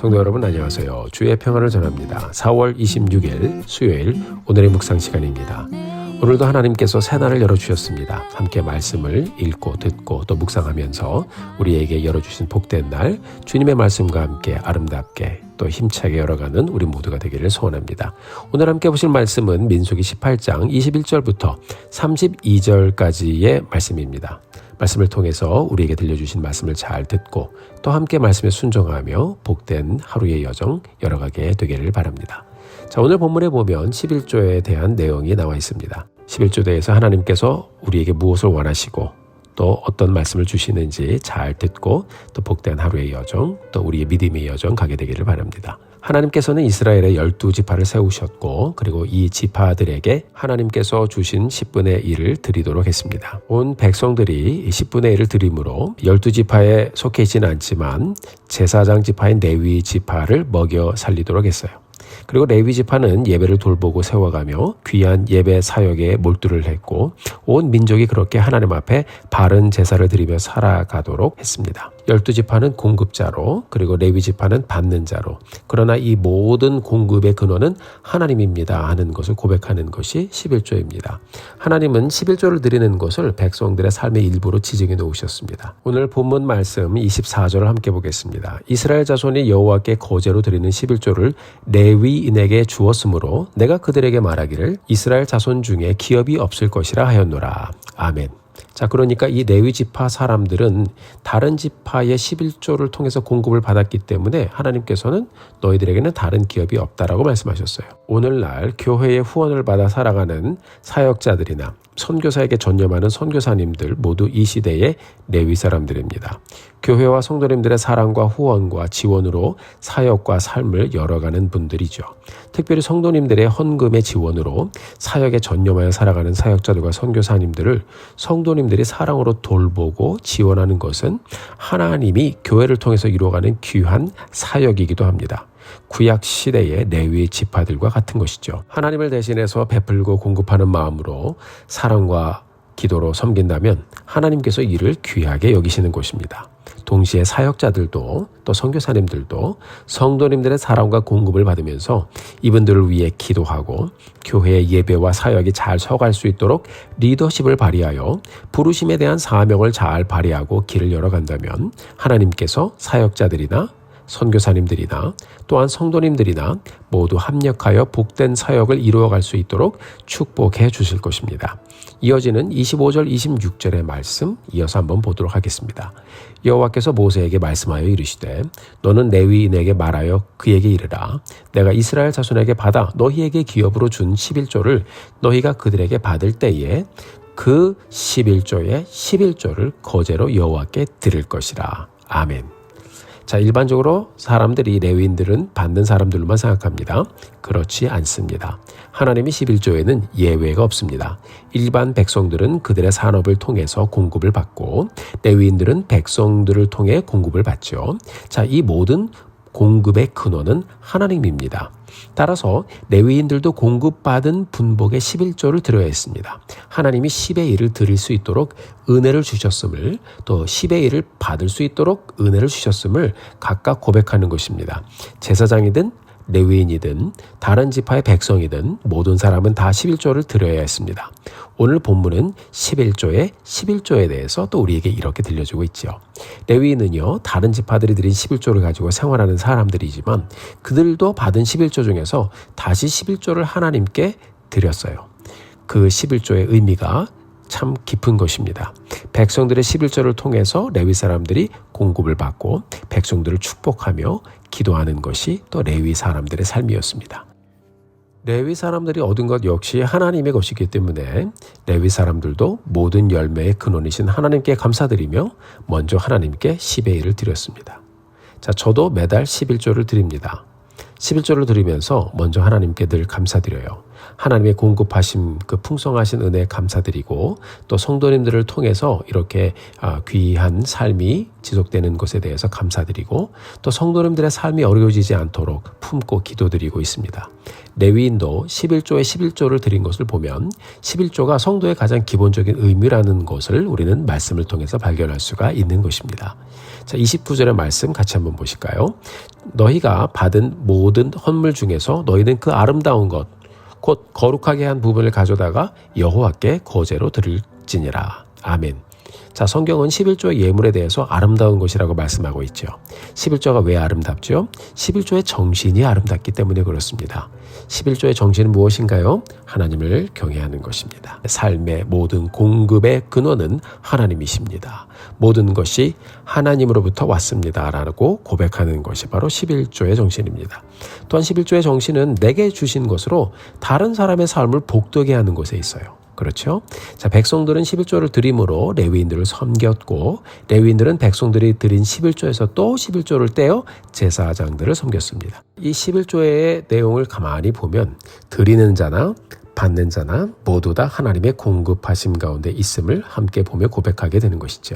성도 여러분 안녕하세요. 주의 평안을 전합니다. 4월 26일 수요일 오늘의 묵상 시간입니다. 오늘도 하나님께서 새날을 열어주셨습니다. 함께 말씀을 읽고 듣고 또 묵상하면서 우리에게 열어주신 복된 날 주님의 말씀과 함께 아름답게 또 힘차게 열어가는 우리 모두가 되기를 소원합니다. 오늘 함께 보실 말씀은 민수기 18장 21절부터 32절까지의 말씀입니다. 말씀을 통해서 우리에게 들려주신 말씀을 잘 듣고 또 함께 말씀에 순종하며 복된 하루의 여정 열어가게 되기를 바랍니다. 자, 오늘 본문에 보면 11조에 대한 내용이 나와 있습니다. 11조 대해서 하나님께서 우리에게 무엇을 원하시고 또 어떤 말씀을 주시는지 잘 듣고 또 복된 하루의 여정 또 우리의 믿음의 여정 가게 되기를 바랍니다. 하나님께서는 이스라엘의 12지파를 세우셨고 그리고 이 지파들에게 하나님께서 주신 10분의 1을 드리도록 했습니다. 온 백성들이 10분의 1을 드림으로 12지파에 속해 있지는 않지만 제사장 지파인 레위 지파를 먹여 살리도록 했어요. 그리고 레위 지파는 예배를 돌보고 세워가며 귀한 예배 사역에 몰두를 했고 온 민족이 그렇게 하나님 앞에 바른 제사를 드리며 살아가도록 했습니다. 12지파는 공급자로 그리고 레위 지파는 받는 자로 그러나 이 모든 공급의 근원은 하나님입니다 하는 것을 고백하는 것이 11조입니다. 하나님은 11조를 드리는 것을 백성들의 삶의 일부로 지정해 놓으셨습니다. 오늘 본문 말씀 24절을 함께 보겠습니다. 이스라엘 자손이 여호와께 거제로 드리는 11조를 레위인에게 주었으므로 내가 그들에게 말하기를 이스라엘 자손 중에 기업이 없을 것이라 하였노라. 아멘. 자, 그러니까 이 레위 지파 사람들은 다른 지파의 11조를 통해서 공급을 받았기 때문에 하나님께서는 너희들에게는 다른 기업이 없다라고 말씀하셨어요. 오늘날 교회의 후원을 받아 살아가는 사역자들이나 선교사에게 전념하는 선교사님들 모두 이 시대의 레위 사람들입니다. 교회와 성도님들의 사랑과 후원과 지원으로 사역과 삶을 열어가는 분들이죠. 특별히 성도님들의 헌금의 지원으로 사역에 전념하여 살아가는 사역자들과 선교사님들을 성도님들이 사랑으로 돌보고 지원하는 것은 하나님이 교회를 통해서 이루어가는 귀한 사역이기도 합니다. 구약 시대의 레위 지파들과 같은 것이죠. 하나님을 대신해서 베풀고 공급하는 마음으로 사랑과 기도로 섬긴다면 하나님께서 이를 귀하게 여기시는 것입니다. 동시에 사역자들도 또 선교사님들도 성도님들의 사랑과 공급을 받으면서 이분들을 위해 기도하고 교회의 예배와 사역이 잘 서갈 수 있도록 리더십을 발휘하여 부르심에 대한 사명을 잘 발휘하고 길을 열어간다면 하나님께서 사역자들이나 선교사님들이나 또한 성도님들이나 모두 합력하여 복된 사역을 이루어갈 수 있도록 축복해 주실 것입니다. 이어지는 25절 26절의 말씀 이어서 한번 보도록 하겠습니다. 여호와께서 모세에게 말씀하여 이르시되 너는 레위인에게 말하여 그에게 이르라 내가 이스라엘 자손에게 받아 너희에게 기업으로 준 11조를 너희가 그들에게 받을 때에 그 11조의 11조를 거제로 여호와께 드릴 것이라. 아멘. 자, 일반적으로 사람들이 레위인들은 받는 사람들로만 생각합니다. 그렇지 않습니다. 하나님이 11조에는 예외가 없습니다. 일반 백성들은 그들의 산업을 통해서 공급을 받고 레위인들은 백성들을 통해 공급을 받죠. 자, 이 모든 공급의 근원은 하나님입니다. 따라서 레위인들도 공급받은 분복의 11조를 드려야 했습니다. 하나님이 10의 1을 드릴 수 있도록 은혜를 주셨음을 또 10의 1을 받을 수 있도록 은혜를 주셨음을 각각 고백하는 것입니다. 제사장이든 레위인이든 다른 지파의 백성이든 모든 사람은 다 11조를 드려야 했습니다. 오늘 본문은 11조의 11조에 대해서 또 우리에게 이렇게 들려주고 있죠. 레위인은요 다른 지파들이 드린 11조를 가지고 생활하는 사람들이지만 그들도 받은 11조 중에서 다시 11조를 하나님께 드렸어요. 그 11조의 의미가 참 깊은 것입니다. 백성들의 11조를 통해서 레위 사람들이 공급을 받고 백성들을 축복하며 기도하는 것이 또 레위 사람들의 삶이었습니다. 레위 사람들이 얻은 것 역시 하나님의 것이기 때문에 레위 사람들도 모든 열매의 근원이신 하나님께 감사드리며 먼저 하나님께 10의 1을 드렸습니다. 자, 저도 매달 11조를 드립니다. 11조를 드리면서 먼저 하나님께 늘 감사드려요. 하나님의 공급하심 그 풍성하신 은혜에 감사드리고 또 성도님들을 통해서 이렇게 귀한 삶이 지속되는 것에 대해서 감사드리고 또 성도님들의 삶이 어려워지지 않도록 품고 기도드리고 있습니다. 레위인도 11조에 11조를 드린 것을 보면 11조가 성도의 가장 기본적인 의미라는 것을 우리는 말씀을 통해서 발견할 수가 있는 것입니다. 자, 29절의 말씀 같이 한번 보실까요? 너희가 받은 모든 헌물 중에서 너희는 그 아름다운 것 곧 거룩하게 한 부분을 가져다가 여호와께 거제로 드릴지니라. 아멘. 자, 성경은 11조의 예물에 대해서 아름다운 것이라고 말씀하고 있죠. 11조가 왜 아름답죠? 11조의 정신이 아름답기 때문에 그렇습니다. 11조의 정신은 무엇인가요? 하나님을 경외하는 것입니다. 삶의 모든 공급의 근원은 하나님이십니다. 모든 것이 하나님으로부터 왔습니다라고 고백하는 것이 바로 11조의 정신입니다. 또한 11조의 정신은 내게 주신 것으로 다른 사람의 삶을 복되게 하는 것에 있어요. 그렇죠? 자, 백성들은 11조를 드림으로 레위인들을 섬겼고 레위인들은 백성들이 드린 11조에서 또 11조를 떼어 제사장들을 섬겼습니다. 이 11조의 내용을 가만히 보면 드리는 자나 받는 자나 모두 다 하나님의 공급하심 가운데 있음을 함께 보며 고백하게 되는 것이죠.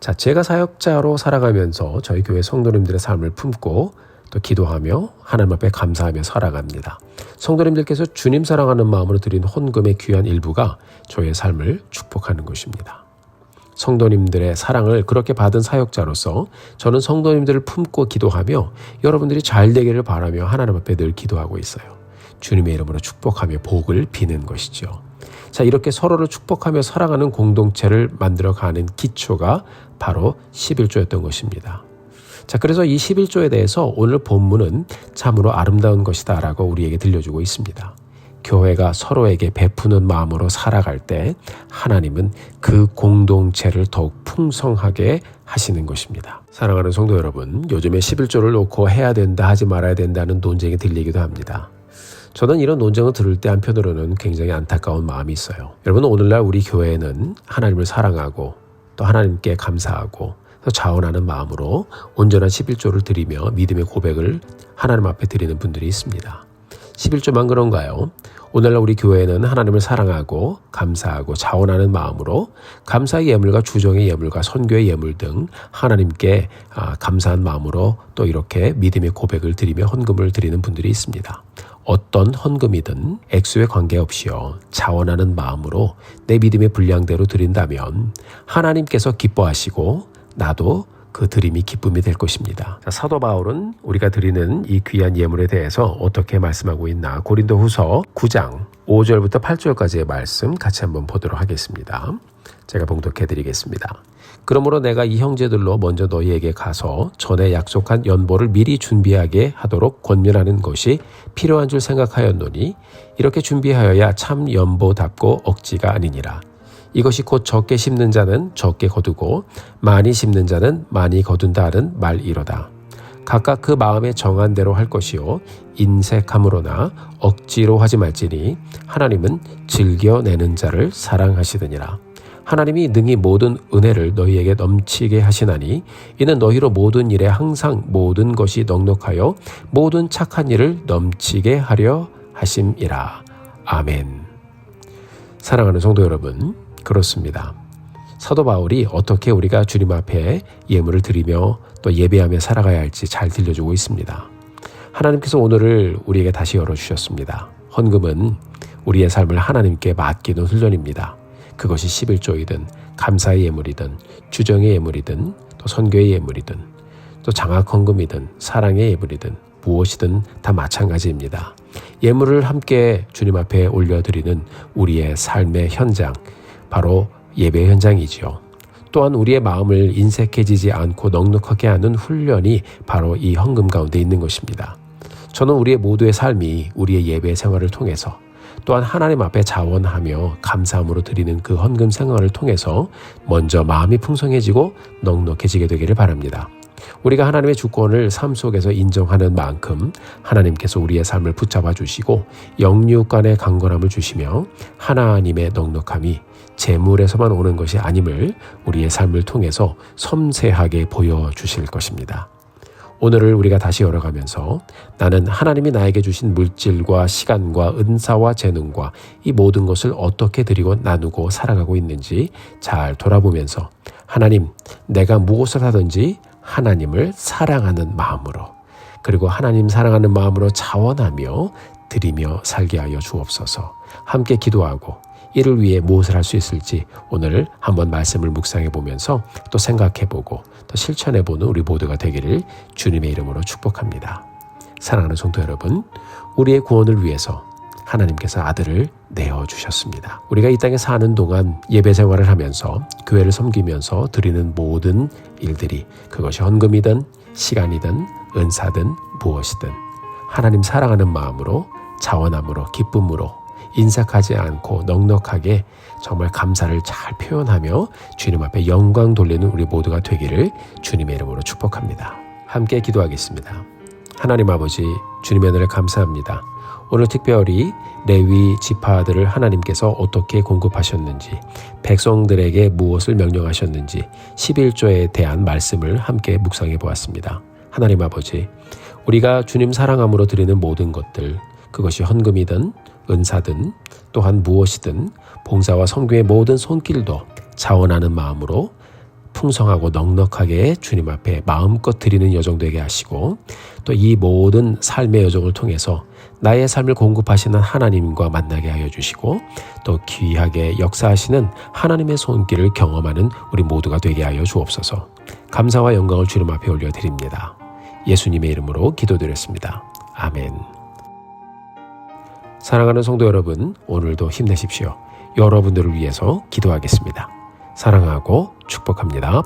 자, 제가 사역자로 살아가면서 저희 교회 성도님들의 삶을 품고 또 기도하며 하나님 앞에 감사하며 살아갑니다. 성도님들께서 주님 사랑하는 마음으로 드린 헌금의 귀한 일부가 저의 삶을 축복하는 것입니다. 성도님들의 사랑을 그렇게 받은 사역자로서 저는 성도님들을 품고 기도하며 여러분들이 잘 되기를 바라며 하나님 앞에 늘 기도하고 있어요. 주님의 이름으로 축복하며 복을 비는 것이죠. 자, 이렇게 서로를 축복하며 사랑하는 공동체를 만들어가는 기초가 바로 11조였던 것입니다. 자, 그래서 이 11조에 대해서 오늘 본문은 참으로 아름다운 것이다 라고 우리에게 들려주고 있습니다. 교회가 서로에게 베푸는 마음으로 살아갈 때 하나님은 그 공동체를 더욱 풍성하게 하시는 것입니다. 사랑하는 성도 여러분, 요즘에 11조를 놓고 해야 된다 하지 말아야 된다는 논쟁이 들리기도 합니다. 저는 이런 논쟁을 들을 때 한편으로는 굉장히 안타까운 마음이 있어요. 여러분, 오늘날 우리 교회는 하나님을 사랑하고 또 하나님께 감사하고 또 자원하는 마음으로 온전한 11조를 드리며 믿음의 고백을 하나님 앞에 드리는 분들이 있습니다. 11조만 그런가요? 오늘날 우리 교회는 하나님을 사랑하고 감사하고 자원하는 마음으로 감사의 예물과 주정의 예물과 선교의 예물 등 하나님께 감사한 마음으로 또 이렇게 믿음의 고백을 드리며 헌금을 드리는 분들이 있습니다. 어떤 헌금이든 액수에 관계없이요, 자원하는 마음으로 내 믿음의 분량대로 드린다면 하나님께서 기뻐하시고 나도 그 드림이 기쁨이 될 것입니다. 자, 사도 바울은 우리가 드리는 이 귀한 예물에 대해서 어떻게 말씀하고 있나 고린도후서 9장 5절부터 8절까지의 말씀 같이 한번 보도록 하겠습니다. 제가 봉독해 드리겠습니다. 그러므로 내가 이 형제들로 먼저 너희에게 가서 전에 약속한 연보를 미리 준비하게 하도록 권면하는 것이 필요한 줄 생각하였노니 이렇게 준비하여야 참 연보답고 억지가 아니니라. 이것이 곧 적게 심는 자는 적게 거두고 많이 심는 자는 많이 거둔다 하는 말이로다. 각각 그 마음에 정한 대로 할 것이요 인색함으로나 억지로 하지 말지니 하나님은 즐겨내는 자를 사랑하시느니라. 하나님이 능히 모든 은혜를 너희에게 넘치게 하시나니 이는 너희로 모든 일에 항상 모든 것이 넉넉하여 모든 착한 일을 넘치게 하려 하심이라. 아멘. 사랑하는 성도 여러분, 그렇습니다. 사도 바울이 어떻게 우리가 주님 앞에 예물을 드리며 또 예배하며 살아가야 할지 잘 들려주고 있습니다. 하나님께서 오늘을 우리에게 다시 열어주셨습니다. 헌금은 우리의 삶을 하나님께 맡기는 훈련입니다. 그것이 11조이든 감사의 예물이든 주정의 예물이든 또 선교의 예물이든 또 장학 헌금이든 사랑의 예물이든 무엇이든 다 마찬가지입니다. 예물을 함께 주님 앞에 올려드리는 우리의 삶의 현장, 바로 예배 현장이지요. 또한 우리의 마음을 인색해지지 않고 넉넉하게 하는 훈련이 바로 이 헌금 가운데 있는 것입니다. 저는 우리의 모두의 삶이 우리의 예배 생활을 통해서 또한 하나님 앞에 자원하며 감사함으로 드리는 그 헌금 생활을 통해서 먼저 마음이 풍성해지고 넉넉해지게 되기를 바랍니다. 우리가 하나님의 주권을 삶 속에서 인정하는 만큼 하나님께서 우리의 삶을 붙잡아 주시고 영육 간의 강건함을 주시며 하나님의 넉넉함이 재물에서만 오는 것이 아님을 우리의 삶을 통해서 섬세하게 보여주실 것입니다. 오늘을 우리가 다시 열어가면서 나는 하나님이 나에게 주신 물질과 시간과 은사와 재능과 이 모든 것을 어떻게 드리고 나누고 살아가고 있는지 잘 돌아보면서 하나님, 내가 무엇을 하든지 하나님을 사랑하는 마음으로, 그리고 하나님 사랑하는 마음으로 자원하며 드리며 살게 하여 주옵소서. 함께 기도하고 이를 위해 무엇을 할 수 있을지 오늘 한번 말씀을 묵상해 보면서 또 생각해 보고 또 실천해 보는 우리 모두가 되기를 주님의 이름으로 축복합니다. 사랑하는 성도 여러분, 우리의 구원을 위해서 하나님께서 아들을 내어주셨습니다. 우리가 이 땅에 사는 동안 예배 생활을 하면서 교회를 섬기면서 드리는 모든 일들이, 그것이 헌금이든 시간이든 은사든 무엇이든 하나님 사랑하는 마음으로 자원함으로 기쁨으로 인색하지 않고 넉넉하게 정말 감사를 잘 표현하며 주님 앞에 영광 돌리는 우리 모두가 되기를 주님의 이름으로 축복합니다. 함께 기도하겠습니다. 하나님 아버지, 주님의 은혜를 감사합니다. 오늘 특별히 레위 지파들을 하나님께서 어떻게 공급하셨는지, 백성들에게 무엇을 명령하셨는지 11조에 대한 말씀을 함께 묵상해 보았습니다. 하나님 아버지, 우리가 주님 사랑함으로 드리는 모든 것들, 그것이 헌금이든 은사든 또한 무엇이든 봉사와 선교의 모든 손길도 자원하는 마음으로 풍성하고 넉넉하게 주님 앞에 마음껏 드리는 여정 되게 하시고, 또 이 모든 삶의 여정을 통해서 나의 삶을 공급하시는 하나님과 만나게 하여 주시고, 또 귀하게 역사하시는 하나님의 손길을 경험하는 우리 모두가 되게 하여 주옵소서. 감사와 영광을 주님 앞에 올려드립니다. 예수님의 이름으로 기도드렸습니다. 아멘. 사랑하는 성도 여러분, 오늘도 힘내십시오. 여러분들을 위해서 기도하겠습니다. 사랑하고 축복합니다.